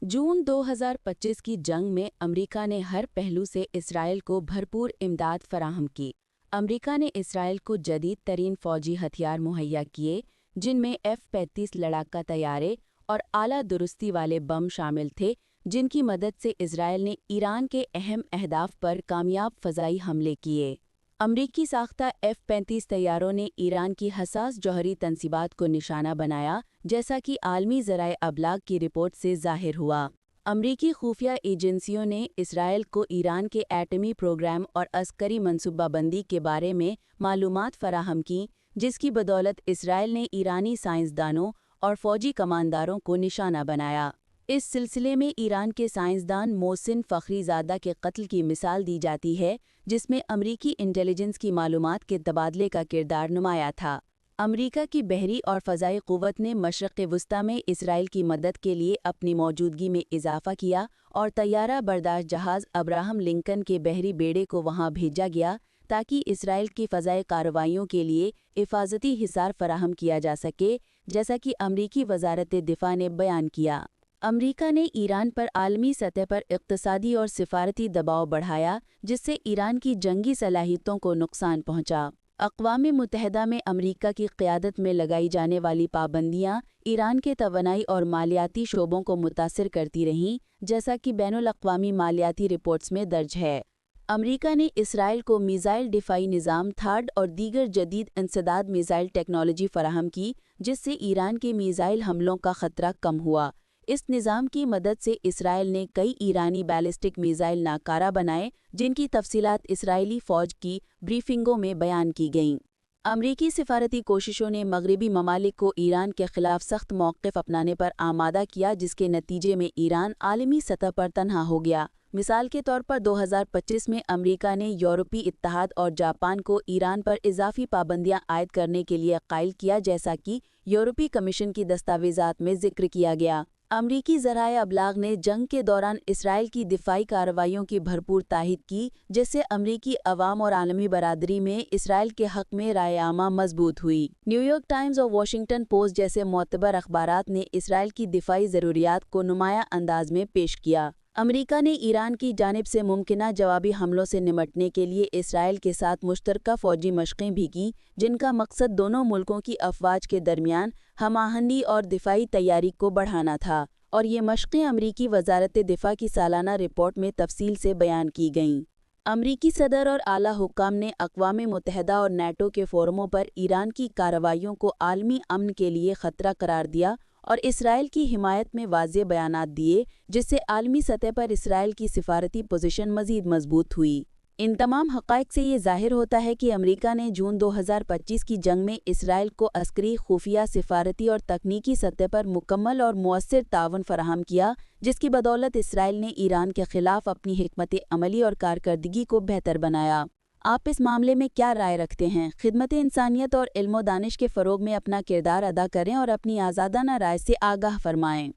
जून 2025 की जंग में अमेरिका ने हर पहलू से इसराइल को भरपूर इमदाद फराहम की। अमेरिका ने इसराइल को जदीद तरीन फौजी हथियार मुहैया किए, जिनमें F-35 लड़ाका तैयारे और आला दुरुस्ती वाले बम शामिल थे, जिनकी मदद से इसराइल ने ईरान के अहम अहदाफ पर कामयाब फ़ज़ाई हमले किए। अमरीकी साख्ता F-35 तैयारों ने ईरान की हसास जौहरी तंसीबात को निशाना बनाया, जैसा कि आलमी ज़राए अबलाग की रिपोर्ट से ज़ाहिर हुआ। अमरीकी खुफिया एजेंसियों ने इसराइल को ईरान के एटमी प्रोग्राम और अस्करी मनसूबाबंदी के बारे में मालूमात फराहम की, जिसकी बदौलत इसराइल ने ईरानी साइंसदानों और फ़ौजी कमांडरों को निशाना बनाया। इस सिलसिले में ईरान के साइंसदान मोहसिन फ़खरीज़ादा के कत्ल की मिसाल दी जाती है, जिसमें अमरीकी इंटेलिजेंस की मालूमात के तबादले का किरदार नुमाया था। अमरीका की बहरी और फ़ज़ाई क़ुव्वत ने मशरिक़ वस्ता में इसराइल की मदद के लिए अपनी मौजूदगी में इजाफ़ा किया और तैयारा बर्दाश्त जहाज़ अब्राहम लिंकन के बहरी बेड़े को वहां भेजा गया, ताकि इसराइल की फ़ज़ाई कार्रवाइयों के लिए हिफाजती हिसार फराहम किया जा सके, जैसा कि अमरीकी वज़ारत दिफ़ा ने बयान किया। अमरीका ने ईरान पर आलमी सतह पर इक़्तिसादी और सिफारती दबाव बढ़ाया, जिससे ईरान की जंगी सलाहियतों को नुकसान पहुंचा। अक़वाम मुत्तहिदा में अमरीका की क़यादत में लगाई जाने वाली पाबंदियां ईरान के तवानाई और मालियाती शोबों को मुतासिर करती रहीं, जैसा कि बैनुल अक़वामी मालियाती रिपोर्ट्स में दर्ज है। अमरीका ने इसराइल को मिसाइल दिफ़ाई निज़ाम थाड और दीगर जदीद इंसदाद मिसाइल टेक्नोलॉजी फराहम की, जिससे ईरान के मिसाइल हमलों का ख़तरा कम हुआ। इस निज़ाम की मदद से इसराइल ने कई ईरानी बैलिस्टिक मिसाइल नाकारा बनाए, जिनकी तफसीलात इसराइली फ़ौज की ब्रीफिंगों में बयान की गईं। अमरीकी सिफारती कोशिशों ने मगरबी ममालिक को ईरान के ख़िलाफ़ सख्त मौक़िफ़ अपनाने पर आमादा किया, जिसके नतीजे में ईरान आलमी सतह पर तन्हा हो गया। मिसाल के तौर पर 2025 में अमरीका ने यूरोपीय इत्तेहाद और जापान को ईरान पर इजाफ़ी पाबंदियां आयद करने के लिए कायल किया, जैसा कि यूरोपीय कमीशन की दस्तावेज़ात में ज़िक्र किया गया। अमरीकी ज़राए अबलाग ने जंग के दौरान इसराइल की दिफ़ाई कार्रवाइयों की भरपूर ताहीद की, जिससे अमरीकी अवाम और आलमी बरादरी में इसराइल के हक़ में राय आमा मजबूत हुई। न्यूयॉर्क टाइम्स और वाशिंगटन पोस्ट जैसे मोतबर अखबारात ने इसराइल की दिफ़ाई ज़रूरियात को नुमाया अंदाज में पेश किया। अमरीका ने ईरान की जानिब से मुमकिना जवाबी हमलों से निमटने के लिए इसराइल के साथ मुश्तरका फ़ौजी मशक़ें भी की, जिनका मकसद दोनों मुल्कों की अफ़वाज के दरमियान हम-आहंगी और दिफ़ाई तैयारी को बढ़ाना था, और ये मशक़ें अमरीकी वज़ारत दिफ़ा की सालाना रिपोर्ट में तफसील से बयान की गईं। अमरीकी सदर और आला हुक्काम ने अक़वाम मुत्तहिदा और नेटो के फ़ोरमों पर ईरान की कार्रवाइयों को आलमी अमन के लिए ख़तरा करार दिया और इसराइल की हिमायत में वाज़ेह बयानात दिए, जिससे आलमी सतह पर इसराइल की सिफारती पोजीशन मज़ीद मजबूत हुई। इन तमाम हक़ाइक़ से ये ज़ाहिर होता है कि अमरीका ने जून 2025 की जंग में इसराइल को अस्करी, खुफिया, सिफारती और तकनीकी सतह पर मुकम्मल और मुअस्सिर ताउन फराहम किया, जिसकी बदौलत इसराइल ने ईरान के ख़िलाफ़ अपनी हिकमत अमली और कारकर्दगी को बेहतर बनाया। आप इस मामले में क्या राय रखते हैं? खिदमत इंसानियत और इल्म व दानिश के फ़रोग़ में अपना किरदार अदा करें और अपनी आज़ादाना राय से आगाह फरमाएँ।